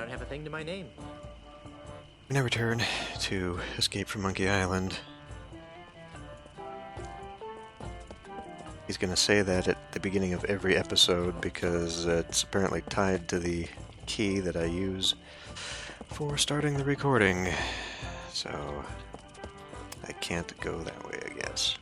don't have a thing to my name. When I return to Escape from Monkey Island, he's going to say that at the beginning of every episode because it's apparently tied to the key that I use for starting the recording. So I can't go that way, I guess.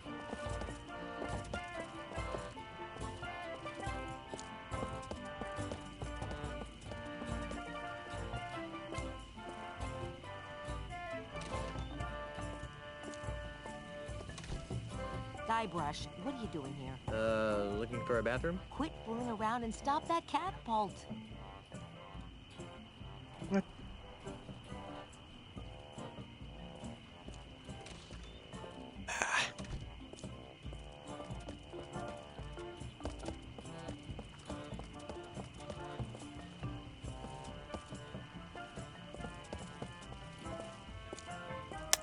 Guybrush, what are you doing here? Looking for a bathroom? Quit fooling around and stop that catapult. What?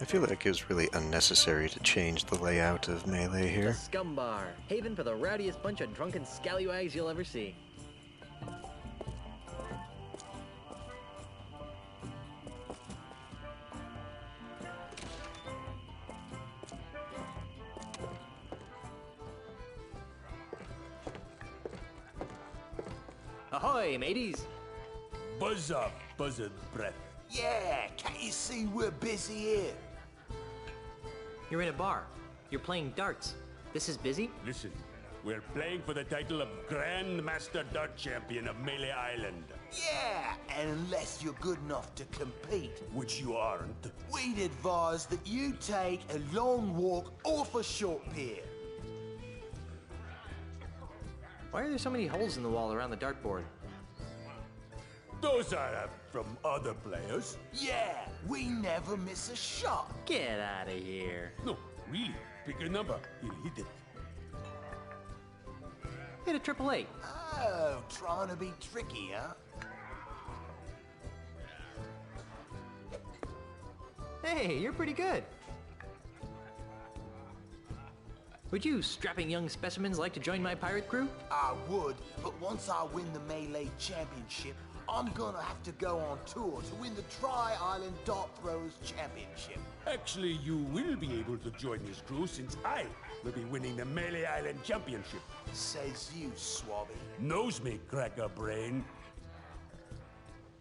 I feel like it was really unnecessary to change the layout of Melee The here. Scum Bar. Haven for the rowdiest bunch of drunken scallywags you'll ever see. Ahoy, mateys! Buzz up, buzzard breath. Yeah, can't you see we're busy here? You're in a bar. You're playing darts. This is busy? Listen, we're playing for the title of Grand Master Dart Champion of Melee Island, Yeah, and unless you're good enough to compete, which you aren't. we'd advise that you take a long walk off a short pier. Why are there so many holes in the wall around the dartboard? Those are from other players. Yeah, we never miss a shot. Get out of here. No, really. Pick a number. He'll hit it. Hit a triple eight. Oh, trying to be tricky, huh? Hey, you're pretty good. Would you strapping young specimens like to join my pirate crew? I would, but once I win the Melee Championship, I'm gonna have to go on tour to win the Tri-Island Dart Throwers Championship. Actually, you will be able to join his crew since I will be winning the Melee Island Championship. Says you, Swabby. Knows me, cracker brain.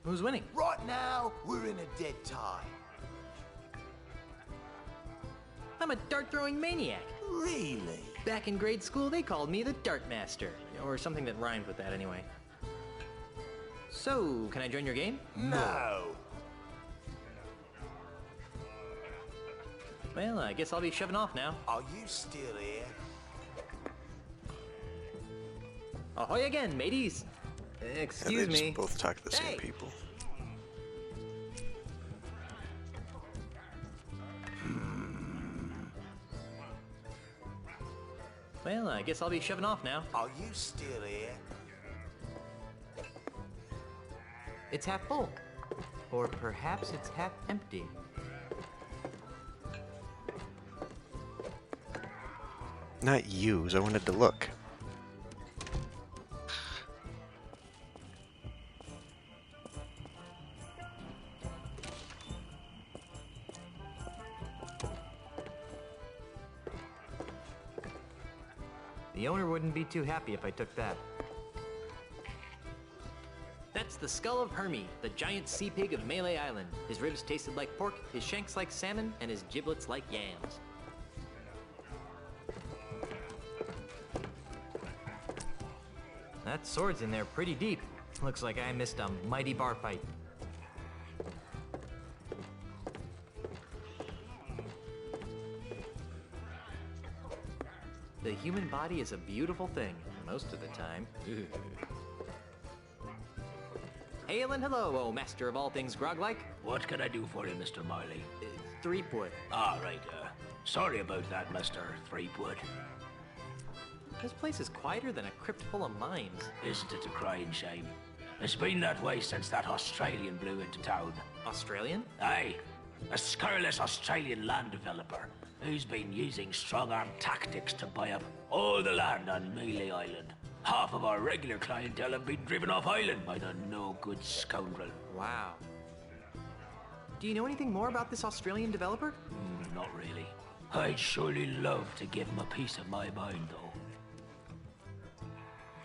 Who's winning? Right now, we're in a dead tie. I'm a dart-throwing maniac. Really? Back in grade school, they called me the Dart Master. Or something that rhymed with that anyway. So, can I join your game? No. Well, I guess I'll be shoving off now. Are you still here? Ahoy again, mateys! Excuse they just me. both talk to the Hey! same people. Well, I guess I'll be shoving off now. Are you still here? It's half full. Or perhaps it's half empty. Not use, I wanted to look. The owner wouldn't be too happy if I took that. That's the skull of Hermie, the giant sea pig of Melee Island. His ribs tasted like pork, his shanks like salmon, and his giblets like yams. That sword's in there pretty deep. Looks like I missed a mighty bar fight. The human body is a beautiful thing, most of the time. Hail and hello, oh master of all things grog-like. What can I do for you, Mr. Marley? Threepwood. All right, sorry about that, Mr. Threepwood. This place is quieter than a crypt full of mimes. Isn't it a crying shame? It's been that way since that Australian blew into town. Australian? Aye, a scurrilous Australian land developer who's been using strong-arm tactics to buy up all the land on Mealy Island. Half of our regular clientele have been driven off island by the no-good scoundrel. Wow. Do you know anything more about this Australian developer? Not really. I'd surely love to give him a piece of my mind, though.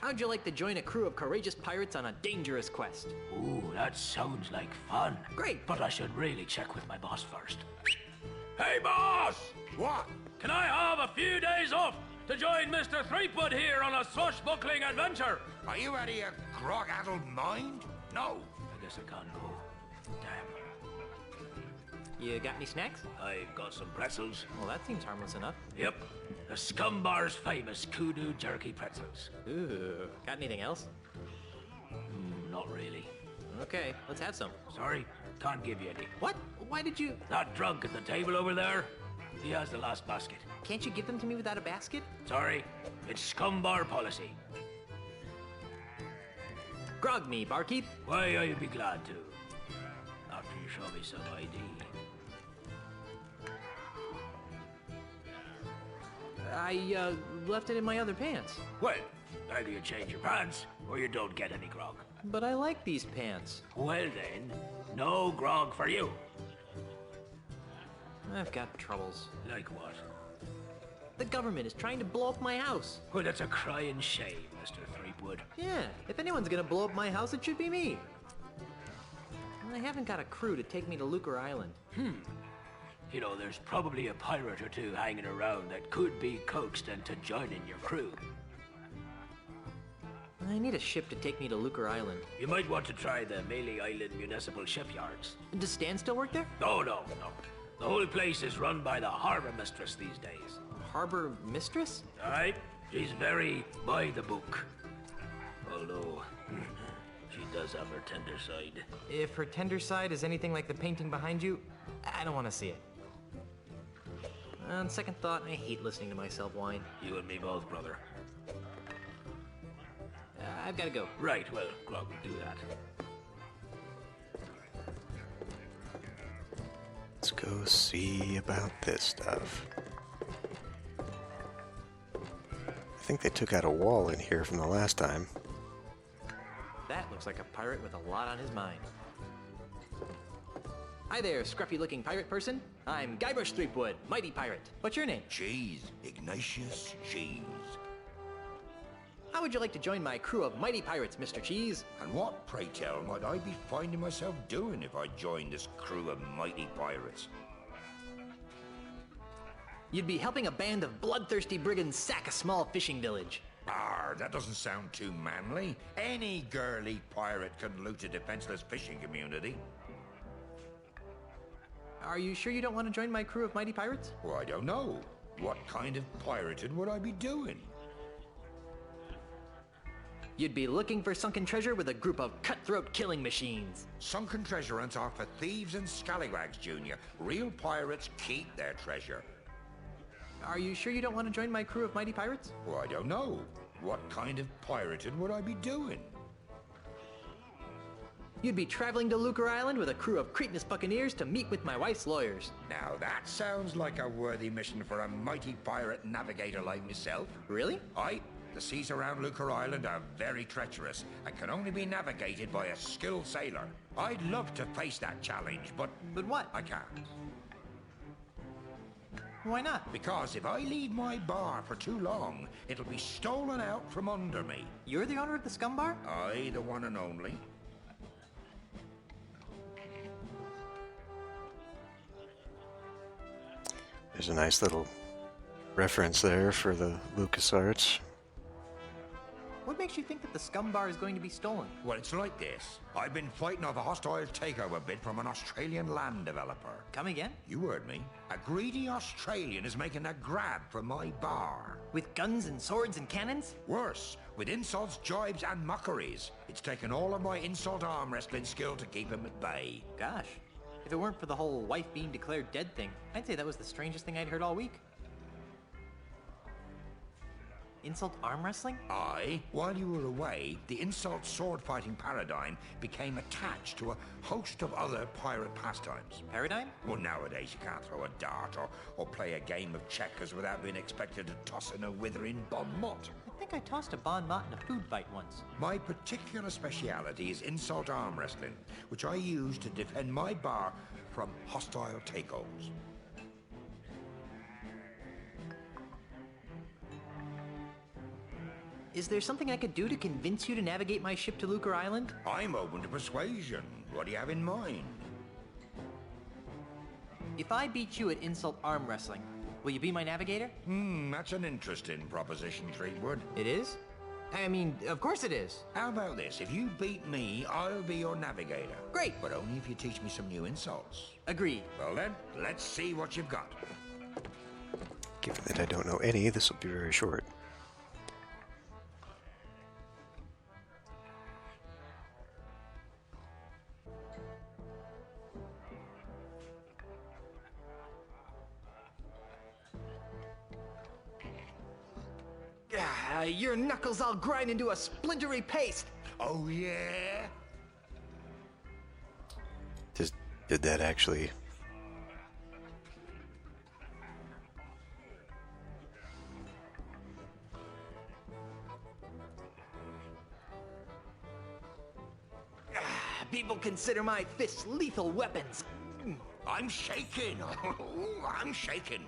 How'd you like to join a crew of courageous pirates on a dangerous quest? Ooh, that sounds like fun. Great. But I should really check with my boss first. Hey, boss! What? Can I have a few days off to join Mr. Threepwood here on a swashbuckling adventure? Are you out of your grog-addled mind? No. I guess I can't go. Damn. You got any snacks? I've got some pretzels. Well, that seems harmless enough. Yep. The Scumbar's famous kudu jerky pretzels. Ooh. Got anything else? Not really. Okay, let's have some. Sorry, can't give you any. What? Why did you... That drunk at the table over there, he has the last basket. Can't you give them to me without a basket? Sorry, it's Scumbar policy. Grog me, barkeep. Why, I'd be glad to. After you show me some ID. I, left it in my other pants. Well, either you change your pants, or you don't get any grog. But I like these pants. Well then, no grog for you. I've got troubles. Like what? The government is trying to blow up my house. Well, that's a crying shame, Mr. Threepwood. Yeah, if anyone's gonna blow up my house, it should be me. I haven't got a crew to take me to Lucre Island. You know, there's probably a pirate or two hanging around that could be coaxed into joining your crew. I need a ship to take me to Lucre Island. You might want to try the Maley Island Municipal Shipyards. Does Stan still work there? Oh, no. The whole place is run by the harbor mistress these days. Harbor mistress? Aye, she's very by the book. Although, she does have her tender side. If her tender side is anything like the painting behind you, I don't want to see it. On second thought, I hate listening to myself whine. You and me both, brother. I've got to go. Right, well, Grog will do that. Let's go see about this stuff. I think they took out a wall in here from the last time. That looks like a pirate with a lot on his mind. Hi there, scruffy-looking pirate person. I'm Guybrush Threepwood, mighty pirate. What's your name? Cheese. Ignatius Cheese. How would you like to join my crew of mighty pirates, Mr. Cheese? And what, pray tell, might I be finding myself doing if I joined this crew of mighty pirates? You'd be helping a band of bloodthirsty brigands sack a small fishing village. That doesn't sound too manly. Any girly pirate can loot a defenseless fishing community. Are you sure you don't want to join my crew of mighty pirates? Well, I don't know. What kind of pirating would I be doing? You'd be looking for sunken treasure with a group of cutthroat killing machines. Sunken treasure hunts are for thieves and scallywags, Junior. Real pirates keep their treasure. Are you sure you don't want to join my crew of mighty pirates? Well, I don't know. What kind of pirating would I be doing? You'd be traveling to Lucre Island with a crew of cretinous buccaneers to meet with my wife's lawyers. Now that sounds like a worthy mission for a mighty pirate navigator like myself. Really? Aye, the seas around Lucre Island are very treacherous and can only be navigated by a skilled sailor. I'd love to face that challenge, but But what? I can't. Why not? Because if I leave my bar for too long, it'll be stolen out from under me. You're the owner of the Scum Bar? I, the one and only. There's a nice little reference there for the LucasArts. What makes you think that the Scum Bar is going to be stolen? Well, it's like this. I've been fighting off a hostile takeover bid from an Australian land developer. Come again? You heard me. A greedy Australian is making a grab for my bar. With guns and swords and cannons? Worse, with insults, jibes, and mockeries. It's taken all of my insult arm wrestling skill to keep him at bay. Gosh. If it weren't for the whole wife being declared dead thing, I'd say that was the strangest thing I'd heard all week. Insult arm wrestling? Aye. While you were away, the insult sword-fighting paradigm became attached to a host of other pirate pastimes. Paradigm? Well, nowadays you can't throw a dart or play a game of checkers without being expected to toss in a withering bon mot. think I tossed a bon mot in a food fight once. My particular speciality is insult arm wrestling, which I use to defend my bar from hostile takeovers. Is there something I could do to convince you to navigate my ship to Lucre Island? I'm open to persuasion. What do you have in mind? If I beat you at insult arm wrestling, will you be my navigator? That's an interesting proposition, Threepwood. It is? I mean, of course it is. How about this? If you beat me, I'll be your navigator. Great. But only if you teach me some new insults. Agreed. Well then, let's see what you've got. Given that I don't know any, this will be very short. Your knuckles all grind into a splintery paste. Oh, yeah? Did that actually... People consider my fists lethal weapons. I'm shaking. I'm shaking.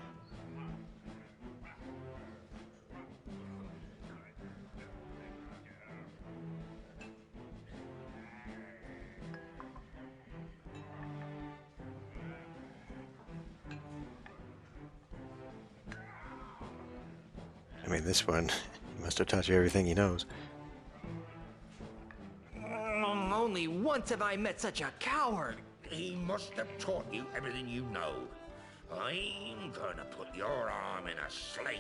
I mean, this one, he must have taught you everything he knows. Only once have I met such a coward. He must have taught you everything you know. I'm gonna put your arm in a sling.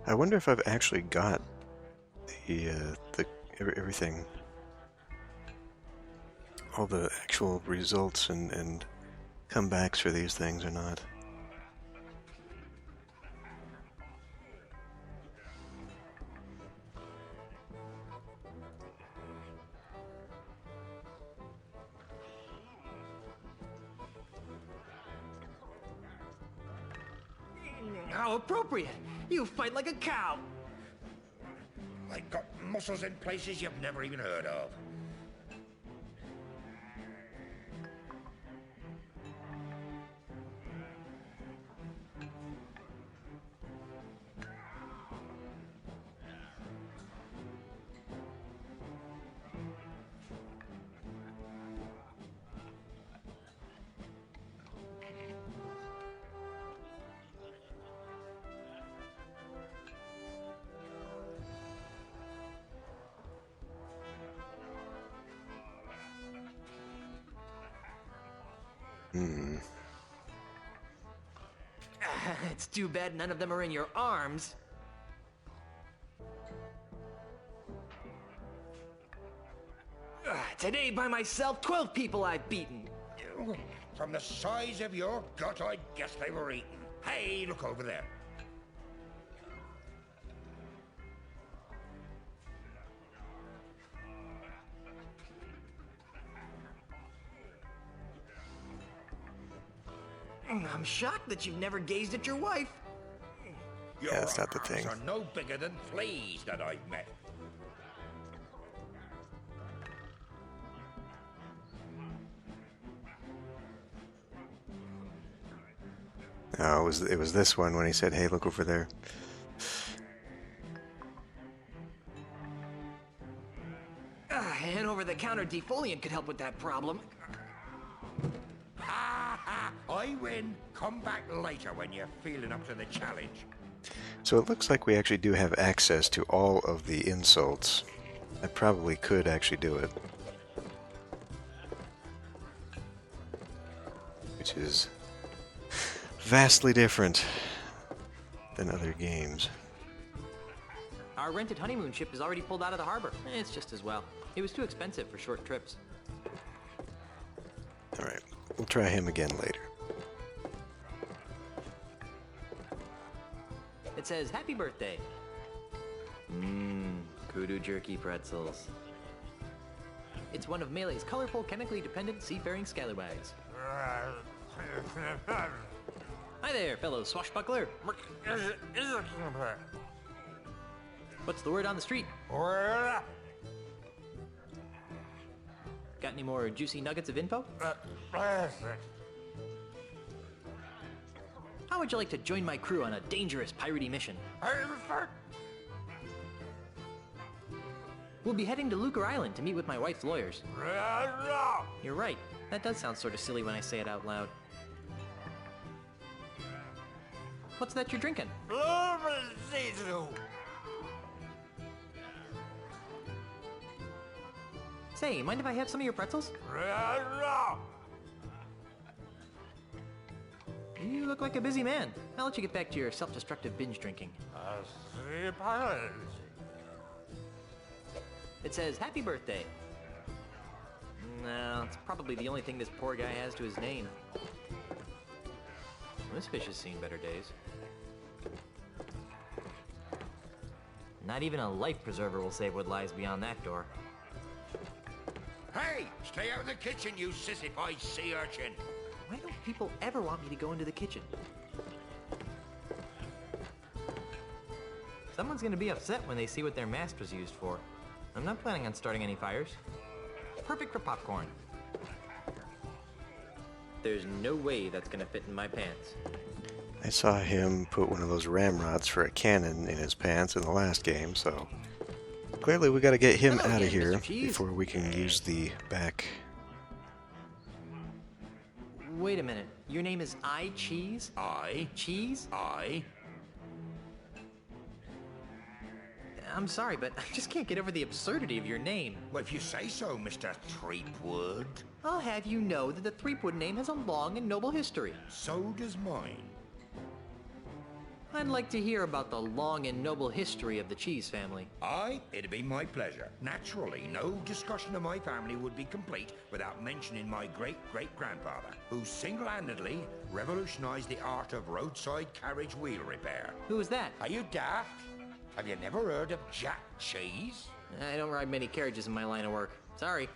I wonder if I've actually got everything, all the actual results and comebacks for these things or not. How appropriate. You fight like a cow. I got muscles in places you've never even heard of. It's too bad none of them are in your arms. Today by myself, 12 people I've beaten. From the size of your gut, I guess they were eaten. Hey, look over there. I'm shocked that you've never gazed at your wife. Your Yeah, that's not the thing. arms are no bigger than fleas that I've met. Oh, it was this one when he said, "Hey, look over there." An over-the-counter defoliant could help with that problem. Ha ha! I win. Come back later when you're feeling up to the challenge. So it looks like we actually do have access to all of the insults. I probably could actually do it. Which is vastly different than other games. Our rented honeymoon ship is already pulled out of the harbor. It's just as well. It was too expensive for short trips. Alright, we'll try him again later. It says, "Happy birthday." Kudu jerky pretzels. It's one of Melee's colorful, chemically dependent seafaring scallywags. Hi there, fellow swashbuckler. What's the word on the street? Got any more juicy nuggets of info? How would you like to join my crew on a dangerous piratey mission? We'll be heading to Lucre Island to meet with my wife's lawyers. You're right. That does sound sort of silly when I say it out loud. What's that you're drinking? Say, mind if I have some of your pretzels? You look like a busy man. I'll let you get back to your self-destructive binge drinking. It says, "Happy birthday." No, it's probably the only thing this poor guy has to his name. This fish has seen better days. Not even a life preserver will save what lies beyond that door. Hey, stay out of the kitchen, you sissified sea urchin. Why don't people ever want me to go into the kitchen? Someone's gonna be upset when they see what their master's used for. I'm not planning on starting any fires. Perfect for popcorn. There's no way that's gonna fit in my pants. I saw him put one of those ramrods for a cannon in his pants in the last game, so clearly we gotta get him Hello out of again, here Mr. Cheese. before we can use the back. Wait a minute. Your name is I Cheese? I, Cheese? I, I'm sorry, but I just can't get over the absurdity of your name. well, if you say so, Mr. Threepwood. I'll have you know that the Threepwood name has a long and noble history. So does mine. I'd like to hear about the long and noble history of the Cheese family. Aye, it'd be my pleasure. Naturally, no discussion of my family would be complete without mentioning my great-great-grandfather, who single-handedly revolutionized the art of roadside carriage wheel repair. Who is that? Are you daft? Have you never heard of Jack Cheese? I don't ride many carriages in my line of work. Sorry.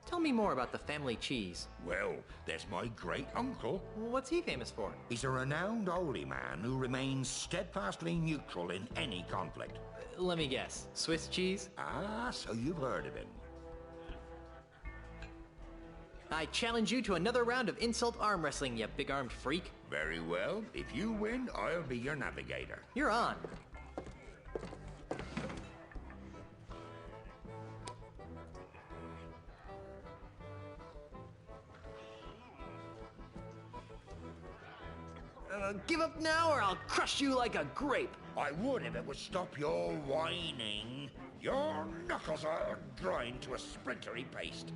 Tell me more about the family Cheese. Well, there's my great-uncle. What's he famous for? He's a renowned holy man who remains steadfastly neutral in any conflict. Let me guess. Swiss cheese? Ah, so you've heard of him. I challenge you to another round of insult arm wrestling, you big-armed freak. Very well. If you win, I'll be your navigator. You're on. Give up now or I'll crush you like a grape. I would if it would stop your whining. Your knuckles are grind to a splintery paste.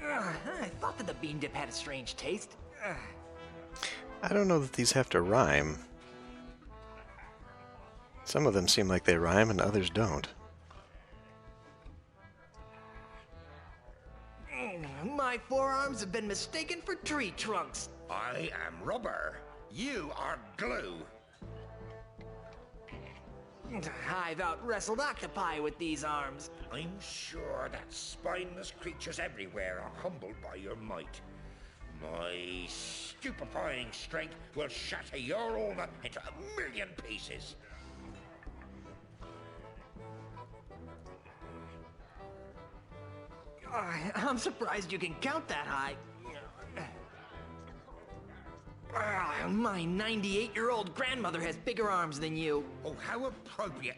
I thought that the bean dip had a strange taste. I don't know that these have to rhyme. Some of them seem like they rhyme and others don't. My forearms have been mistaken for tree trunks. I am rubber. You are glue. I've out-wrestled octopi with these arms. I'm sure that spineless creatures everywhere are humbled by your might. My stupefying strength will shatter your ulna into 1,000,000 pieces. I'm surprised you can count that high. My 98-year-old grandmother has bigger arms than you. Oh, how appropriate.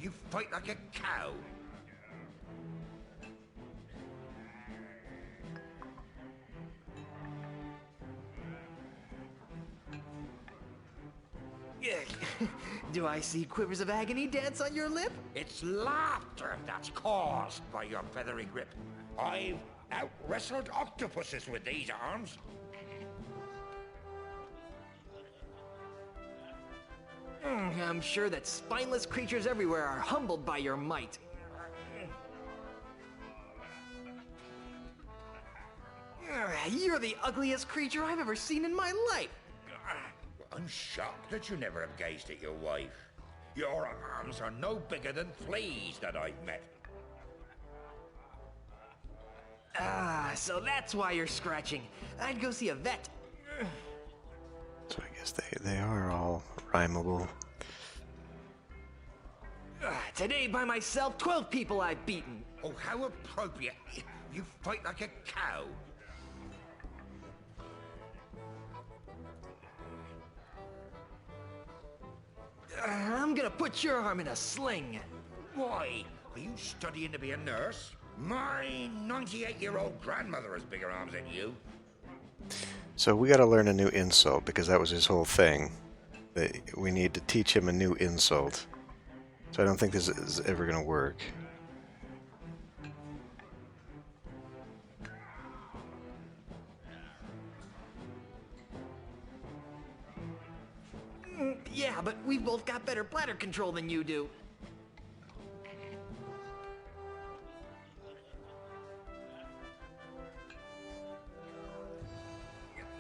You fight like a cow. Do I see quivers of agony dance on your lip? It's laughter that's caused by your feathery grip. I've out-wrestled octopuses with these arms. I'm sure that spineless creatures everywhere are humbled by your might. You're the ugliest creature I've ever seen in my life. I'm shocked that you never have gazed at your wife. Your arms are no bigger than fleas that I've met. So that's why you're scratching. I'd go see a vet. So I guess they are all rhymable. Today by myself, 12 people I've beaten. Oh, how appropriate. You fight like a cow. I'm gonna put your arm in a sling. Why? Are you studying to be a nurse? My 98-year-old grandmother has bigger arms than you. So we gotta learn a new insult, because that was his whole thing. That we need to teach him a new insult. So I don't think this is ever gonna work. Yeah, but we've both got better bladder control than you do.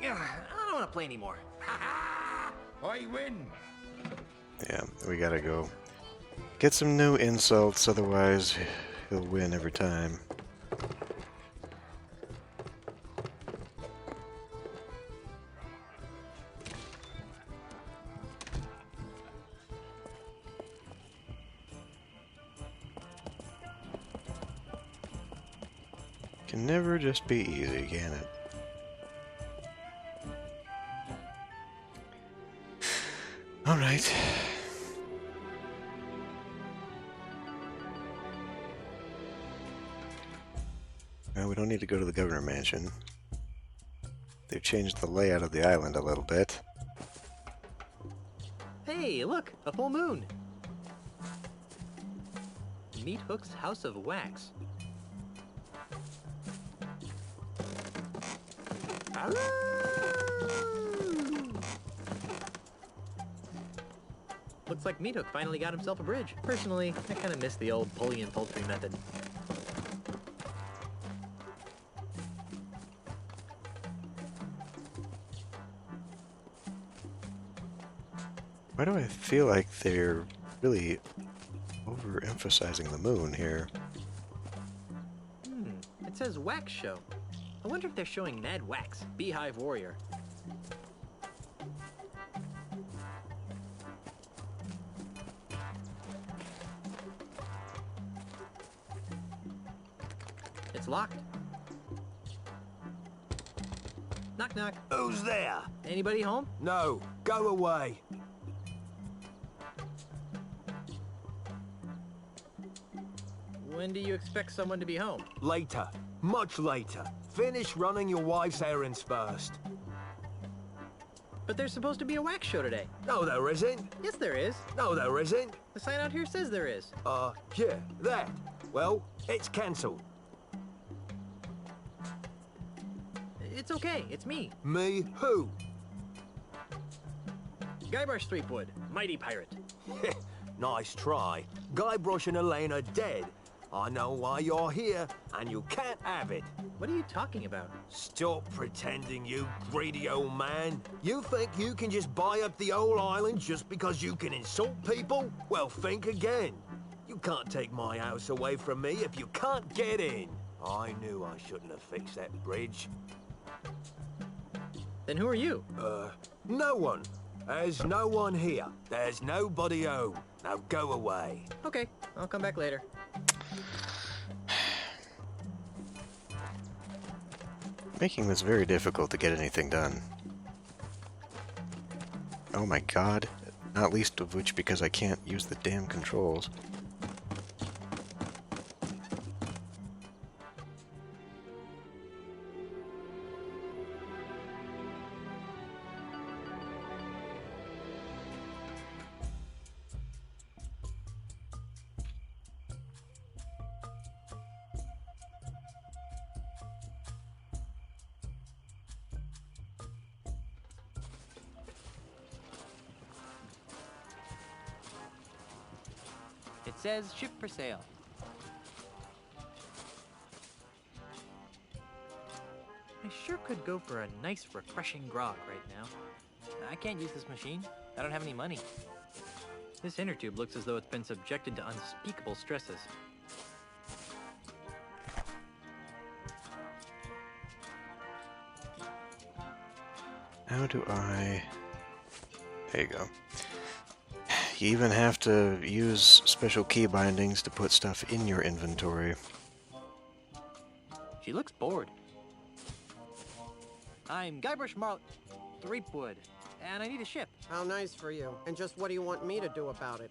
I don't want to play anymore. I win. Yeah, we gotta go get some new insults, otherwise he'll win every time. Can never just be easy, can it? Alright. Well, we don't need to go to the Governor Mansion. They've changed the layout of the island a little bit. Hey, look, a full moon. Meat Hook's House of Wax. Looks like Meat Hook finally got himself a bridge. Personally, I kind of miss the old pulley and poultry method. Why do I feel like they're really overemphasizing the moon here? It says Wax Show. I wonder if they're showing Mad Wax, Beehive Warrior. It's locked. Knock knock. Who's there? Anybody home? No, go away. When do you expect someone to be home? Later. Much later. Finish running your wife's errands first. But there's supposed to be a wax show today. No, there isn't. Yes, there is. No, there isn't. The sign out here says there is. Yeah, that. Well, it's cancelled. It's okay. It's me. Me who? Guybrush Threepwood, mighty pirate. Nice try. Guybrush and Elaine are dead. I know why you're here, and you can't have it. What are you talking about? Stop pretending, you greedy old man. You think you can just buy up the whole island just because you can insult people? Well, think again. You can't take my house away from me if you can't get in. I knew I shouldn't have fixed that bridge. Then who are you? No one. There's no one here. There's nobody home. Now go away. Okay, I'll come back later. Making this very difficult to get anything done. Oh my god. Not least of which because I can't use the damn controls. It says ship for sale. I sure could go for a nice, refreshing grog right now. I can't use this machine. I don't have any money. This inner tube looks as though it's been subjected to unspeakable stresses. How do I... There you go. You even have to use special key bindings to put stuff in your inventory. She looks bored. I'm Guybrush Threepwood, and I need a ship. How nice for you. And just what do you want me to do about it?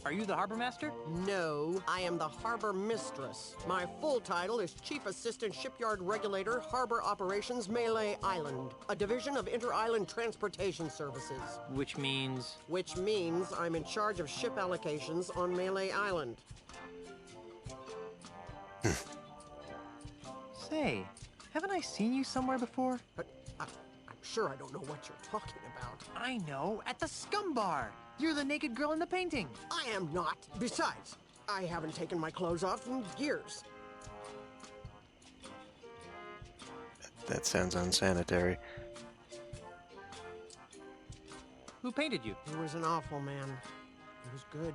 Are you the harbor master? No, I am the harbor mistress. My full title is Chief Assistant Shipyard Regulator, Harbor Operations, Melee Island, a division of Inter-Island Transportation Services. Which means... Which means I'm in charge of ship allocations on Melee Island. Say, haven't I seen you somewhere before? But I'm sure I don't know what you're talking about. I know, at the Scum Bar. You're the naked girl in the painting. I am not. Besides, I haven't taken my clothes off in years. That sounds unsanitary. Who painted you? He was an awful man. He was good,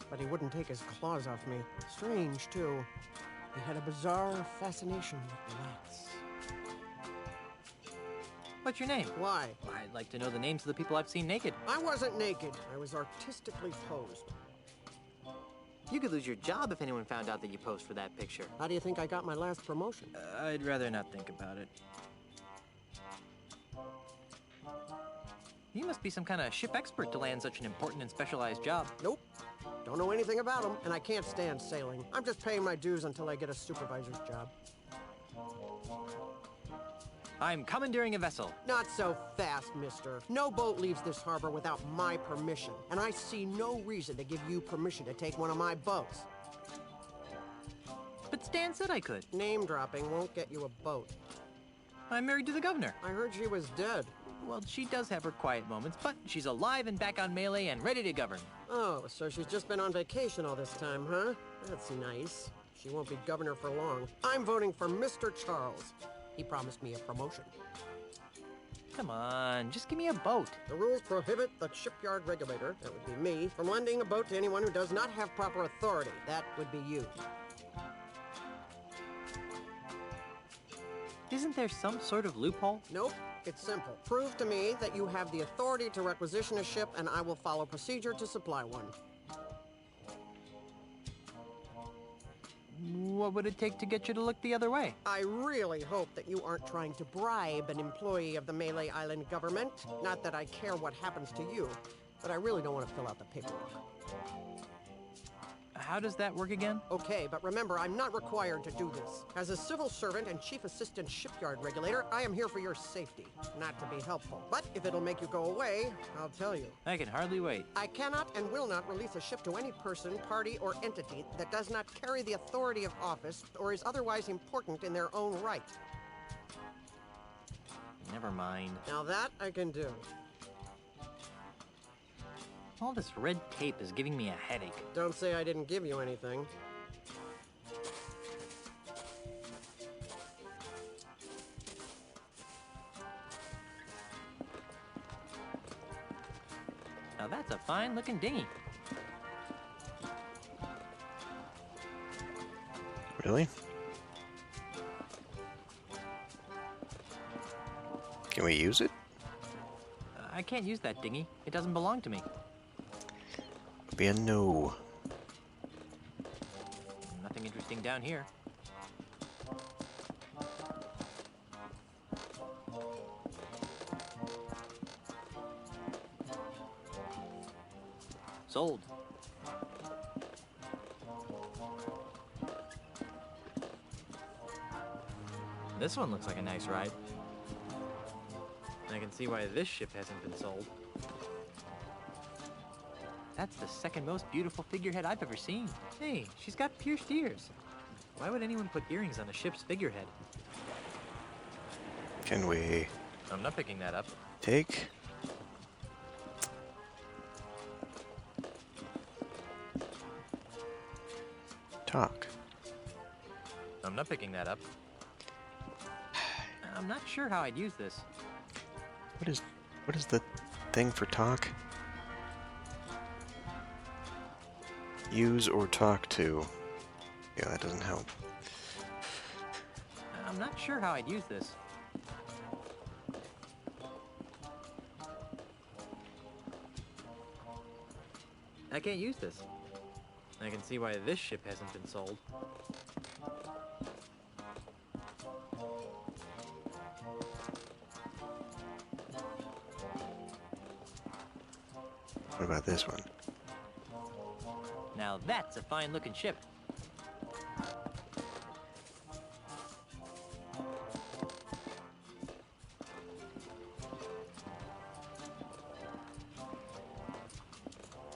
but he wouldn't take his claws off me. Strange, too. He had a bizarre fascination with rats. What's your name? Why? I'd like to know the names of the people I've seen naked. I wasn't naked. I was artistically posed. You could lose your job if anyone found out that you posed for that picture. How do you think I got my last promotion? I'd rather not think about it. You must be some kind of ship expert to land such an important and specialized job. Nope. Don't know anything about them, and I can't stand sailing. I'm just paying my dues until I get a supervisor's job. I'm commandeering a vessel. Not so fast, mister. No boat leaves this harbor without my permission, and I see no reason to give you permission to take one of my boats. But Stan said I could. Name dropping won't get you a boat. I'm married to the governor. I heard she was dead. Well, she does have her quiet moments, but she's alive and back on Melee and ready to govern. Oh, so she's just been on vacation all this time, huh? That's nice. She won't be governor for long. I'm voting for Mr. Charles. He promised me a promotion. Come on, just give me a boat. The rules prohibit the shipyard regulator, that would be me, from lending a boat to anyone who does not have proper authority. That would be you. Isn't there some sort of loophole? Nope. It's simple. Prove to me that you have the authority to requisition a ship, and I will follow procedure to supply one. What would it take to get you to look the other way? I really hope that you aren't trying to bribe an employee of the Melee Island government. Not that I care what happens to you, but I really don't want to fill out the paperwork. How does that work again? Okay, but remember, I'm not required to do this. As a civil servant and chief assistant shipyard regulator, I am here for your safety, not to be helpful. But if it'll make you go away, I'll tell you. I can hardly wait. I cannot and will not release a ship to any person, party, or entity that does not carry the authority of office or is otherwise important in their own right. Never mind. Now that I can do. All this red tape is giving me a headache. Don't say I didn't give you anything. Now that's a fine-looking dinghy. Really? Can we use it? I can't use that dinghy. It doesn't belong to me. Be a no. Nothing interesting down here. Sold. This one looks like a nice ride. I can see why this ship hasn't been sold. That's the second most beautiful figurehead I've ever seen. Hey, she's got pierced ears. Why would anyone put earrings on a ship's figurehead? Can we I'm not picking that up. Talk. I'm not picking that up. I'm not sure how I'd use this. What is the thing for talk? Use or talk to. Yeah, that doesn't help. I'm not sure how I'd use this. I can't use this. I can see why this ship hasn't been sold. What about this one? Now that's a fine-looking ship.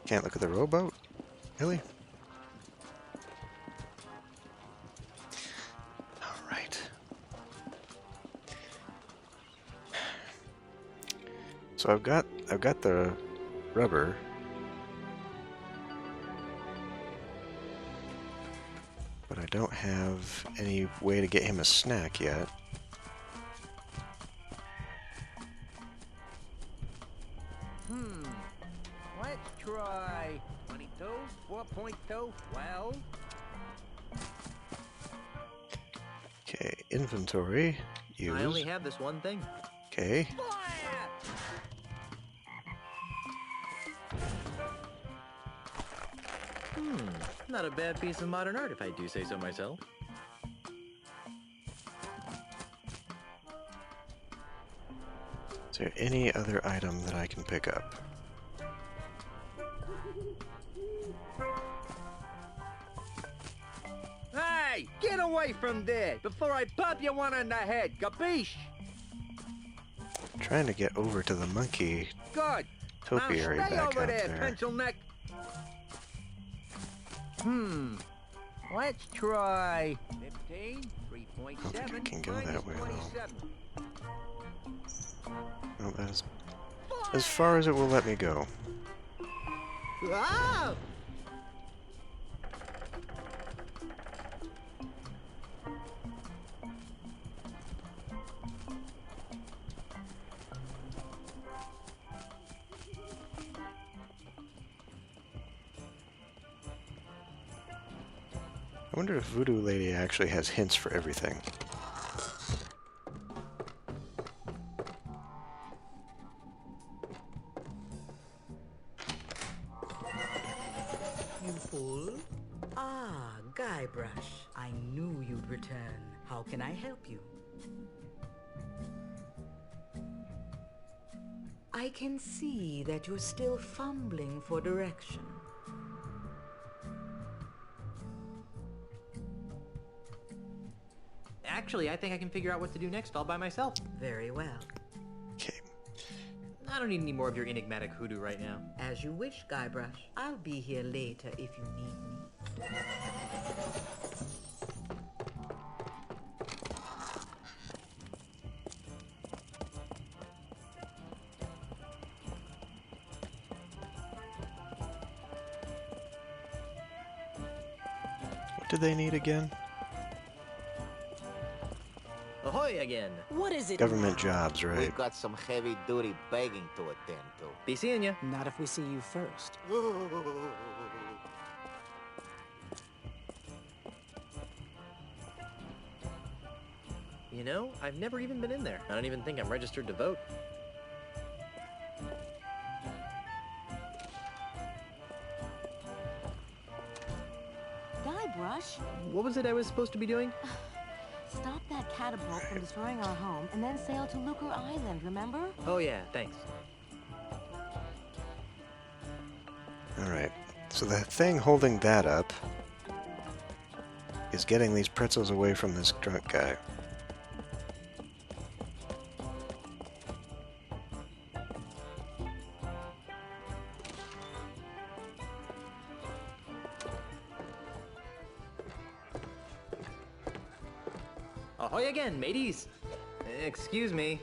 Can't look at the rowboat? Really? Alright. So I've got the rubber. But I don't have any way to get him a snack yet. Let's try 22, 4.2, 12. Okay, inventory. Use. I only have this one thing. Okay. Not a bad piece of modern art, if I do say so myself. Is there any other item that I can pick up? Hey, get away from there before I pop you one on the head, capiche? I'm trying to get over to the monkey Good. topiary Now stay back over out there, there. pencil neck. Let's try 15, 3.7, I can go that way, though. 27. Well, that's as far as it will let me go. Ah! I wonder if Voodoo Lady actually has hints for everything. You fool. Ah, Guybrush. I knew you'd return. How can I help you? I can see that you're still fumbling for direction. Actually, I think I can figure out what to do next all by myself. Very well. Okay. I don't need any more of your enigmatic hoodoo right now. As you wish, Guybrush. I'll be here later if you need me. What do they need again? Ahoy again! What is it? Government jobs, right? We've got some heavy-duty begging to attend to. Be seeing ya. Not if we see you first. You know, I've never even been in there. I don't even think I'm registered to vote. Guybrush, What was it I was supposed to be doing? stop that catapult from destroying our home and then sail to Lucre Island, remember? Oh yeah, thanks. Alright. So the thing holding that up is getting these pretzels away from this drunk guy. Ahoy again, mateys! Excuse me.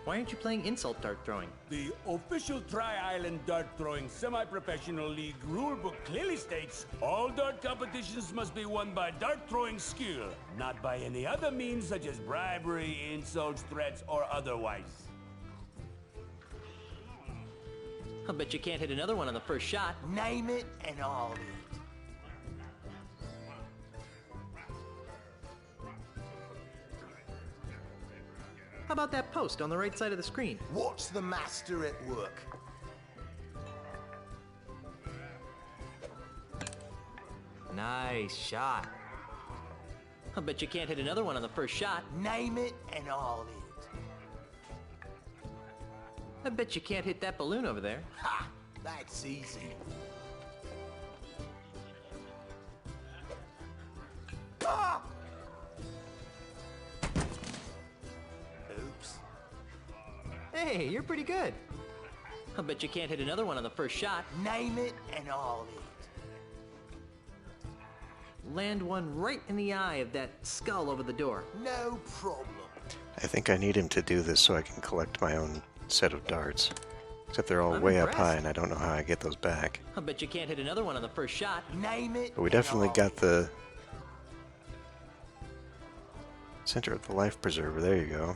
Why aren't you playing insult dart throwing? The official Tri-Island Dart Throwing Semi-Professional League rulebook clearly states all dart competitions must be won by dart throwing skill, not by any other means such as bribery, insults, threats, or otherwise. I'll bet you can't hit another one on the first shot. Name it and I'll hit. How about that post on the right side of the screen? Watch the master at work. Nice shot. I'll bet you can't hit another one on the first shot. Name it and I'll hit. I bet you can't hit that balloon over there. Ha! That's easy. Ah! Oops. Hey, you're pretty good. I'll bet you can't hit another one on the first shot. Name it and I'll hit. Land one right in the eye of that skull over the door. No problem. I think I need him to do this so I can collect my own set of darts. Except they're all I'm way impressed. up high and I don't know how I get those back. I'll bet you can't hit another one on the first shot. Name it. But we definitely got the center of the life preserver. There you go.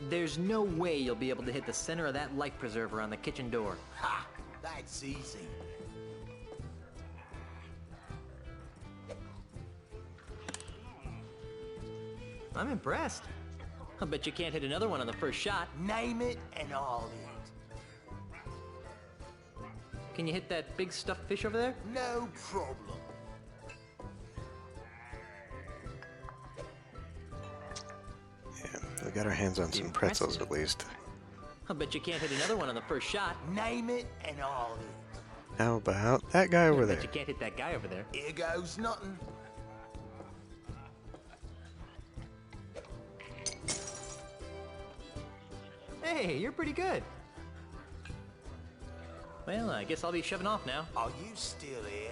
There's no way you'll be able to hit the center of that life preserver on the kitchen door. Ha! That's easy. I'm impressed. I'll bet you can't hit another one on the first shot. Name it and I'll hit. Can you hit that big stuffed fish over there? No problem. Yeah, we got our hands on some pretzels at least. I'll bet you can't hit another one on the first shot. Name it and I'll hit. How about that guy over I there? bet you can't hit that guy over there. Here goes nothing. Hey, you're pretty good. Well, I guess I'll be shoving off now. Are you still here?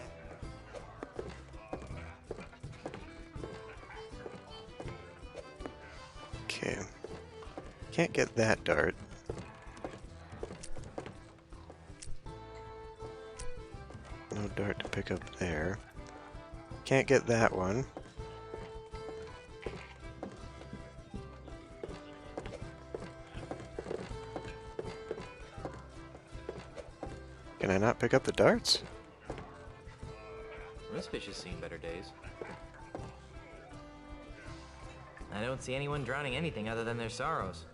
Okay. Can't get that dart. No dart to pick up there. Can't get that one. Can I not pick up the darts? This fish has seen better days. I don't see anyone drowning anything other than their sorrows.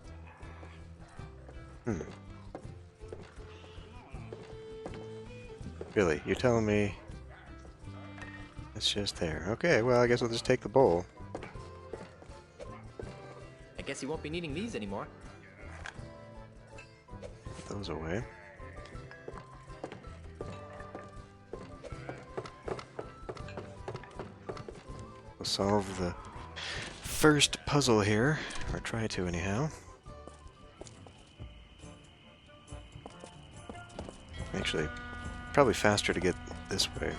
Really? You're telling me it's just there? Okay, well, I guess I'll just take the bowl. I guess you won't be needing these anymore. Put those away. We'll solve the first puzzle here, or try to anyhow. Actually, probably faster to get this way.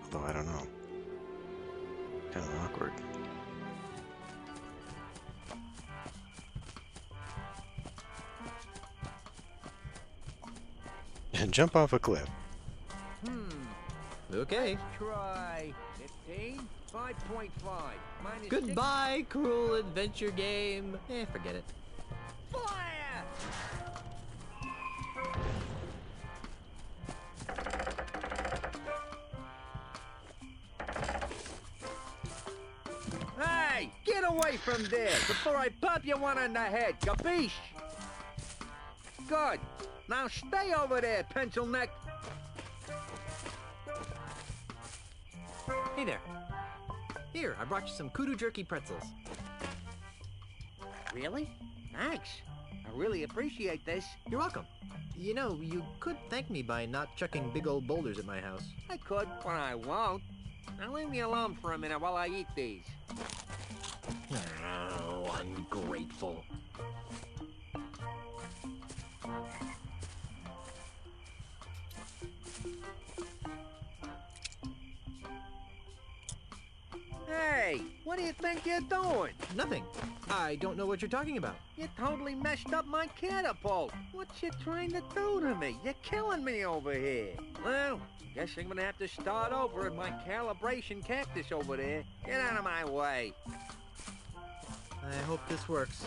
Although I don't know. Kind of awkward. And jump off a cliff. Okay. Try 15, 5.5. Minus Goodbye, cruel adventure game. Forget it. Fire! Hey, get away from there before I pop you one on the head, capiche? Good. Now stay over there, pencil neck. Hey there. Here, I brought you some kudu jerky pretzels. Really? Thanks. I really appreciate this. You're welcome. You know, you could thank me by not chucking big old boulders at my house. I could, but I won't. Now leave me alone for a minute while I eat these. Oh, ungrateful. Hey, What do you think you're doing? Nothing. I don't know what you're talking about. You totally messed up my catapult. What you trying to do to me? You're killing me over here. Well, guess I'm gonna have to start over at my calibration cactus over there. Get out of my way. I hope this works.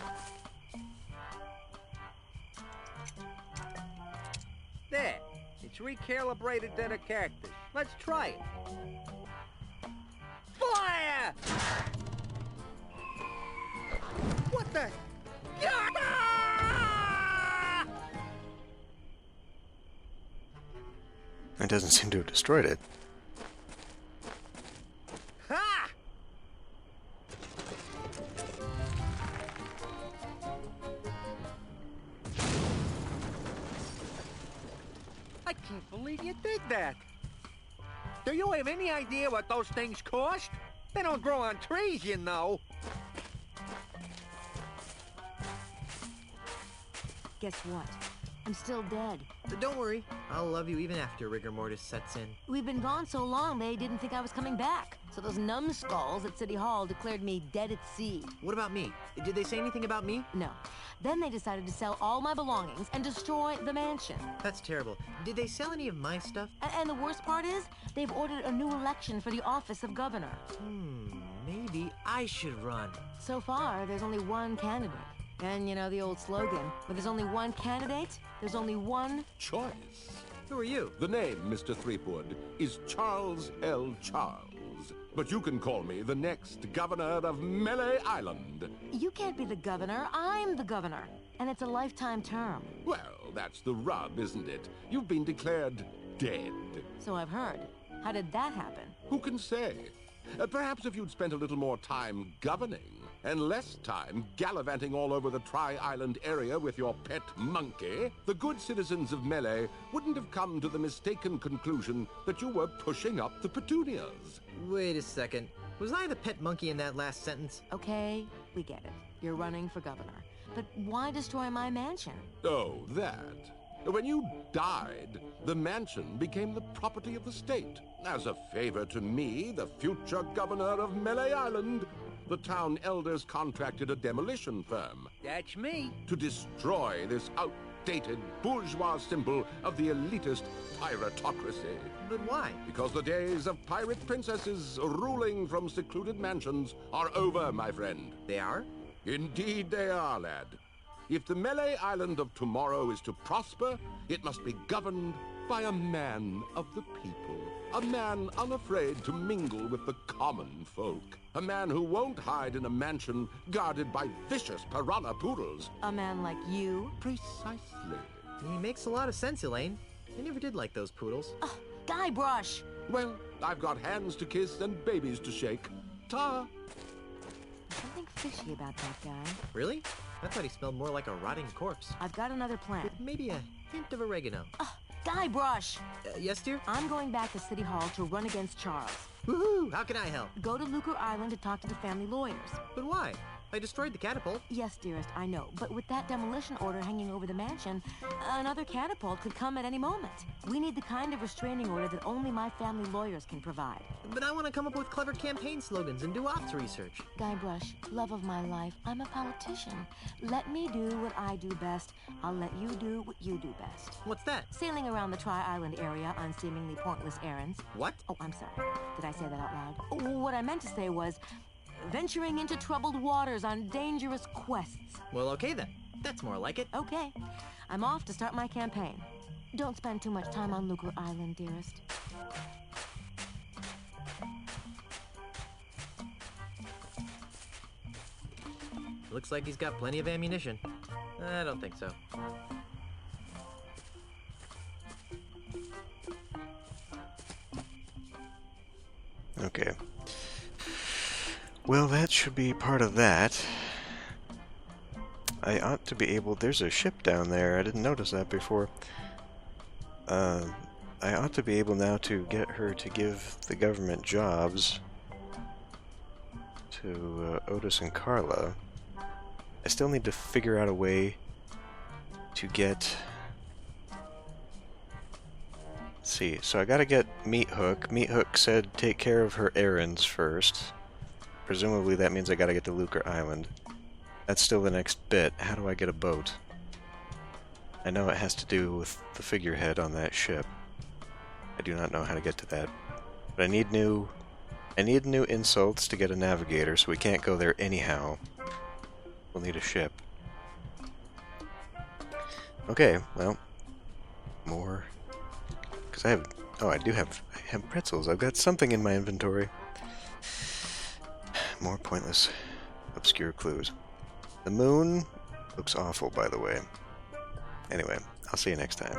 There. It's recalibrated to the cactus. Let's try it. Fire! What the? Ah! It doesn't seem to have destroyed it. Ha! I can't believe you did that. Do you have any idea what those things cost? They don't grow on trees, you know. Guess what? I'm still dead. But don't worry, I'll love you even after rigor mortis sets in. We've been gone so long they didn't think I was coming back. So those numbskulls at City Hall declared me dead at sea. What about me? Did they say anything about me? No. Then they decided to sell all my belongings and destroy the mansion. That's terrible. Did they sell any of my stuff? And the worst part is, they've ordered a new election for the office of governor. Maybe I should run. So far, there's only one candidate. And you know the old slogan, where there's only one candidate, there's only one choice. Who are you? The name, Mr. Threepwood, is Charles L. Charles. But you can call me the next governor of Melee Island. You can't be the governor. I'm the governor. And it's a lifetime term. Well, that's the rub, isn't it? You've been declared dead. So I've heard. How did that happen? Who can say? Perhaps if you'd spent a little more time governing and less time gallivanting all over the Tri-Island area with your pet monkey, the good citizens of Melee wouldn't have come to the mistaken conclusion that you were pushing up the petunias. Wait a second. Was I the pet monkey in that last sentence? Okay, we get it. You're running for governor. But why destroy my mansion? Oh, that. When you died, the mansion became the property of the state. As a favor to me, the future governor of Melee Island, the town elders contracted a demolition firm. That's me. To destroy this outdated bourgeois symbol of the elitist piratocracy. But why? Because the days of pirate princesses ruling from secluded mansions are over, my friend. They are? Indeed they are, lad. If the Melee Island of tomorrow is to prosper, it must be governed by a man of the people. A man unafraid to mingle with the common folk. A man who won't hide in a mansion guarded by vicious piranha poodles. A man like you? Precisely. He makes a lot of sense, Elaine. I never did like those poodles. Guybrush! Well, I've got hands to kiss and babies to shake. Ta! Something fishy about that guy. Really? I thought he smelled more like a rotting corpse. I've got another plan. With maybe a hint of oregano. Guybrush! Yes, dear? I'm going back to City Hall to run against Charles. Woohoo! How can I help? Go to Lucre Island to talk to the family lawyers. But why? I destroyed the catapult. Yes, dearest, I know. But with that demolition order hanging over the mansion, another catapult could come at any moment. We need the kind of restraining order that only my family lawyers can provide. But I want to come up with clever campaign slogans and do ops research. Guybrush, love of my life, I'm a politician. Let me do what I do best. I'll let you do what you do best. What's that? Sailing around the Tri-Island area on seemingly pointless errands. What? Oh, I'm sorry. Did I say that out loud? What I meant to say was venturing into troubled waters on dangerous quests. Well, okay then. That's more like it. Okay. I'm off to start my campaign. Don't spend too much time on Lucre Island, dearest. Looks like he's got plenty of ammunition. I don't think so. Okay. Well, that should be part of that. I ought to be able... There's a ship down there. I didn't notice that before. I ought to be able now to get her to give the government jobs to Otis and Carla. I still need to figure out a way to get... Let's see, so I gotta get Meat Hook. Meat Hook said take care of her errands first. presumably that means I gotta get to Lucre Island. That's still the next bit. How do I get a boat? I know it has to do with the figurehead on that ship. I do not know how to get to that. But I need new insults to get a navigator, so we can't go there anyhow. We'll need a ship. Okay, well, more. Because I have, I have pretzels. I've got something in my inventory. More pointless, obscure clues. The moon looks awful, by the way. Anyway, I'll see you next time.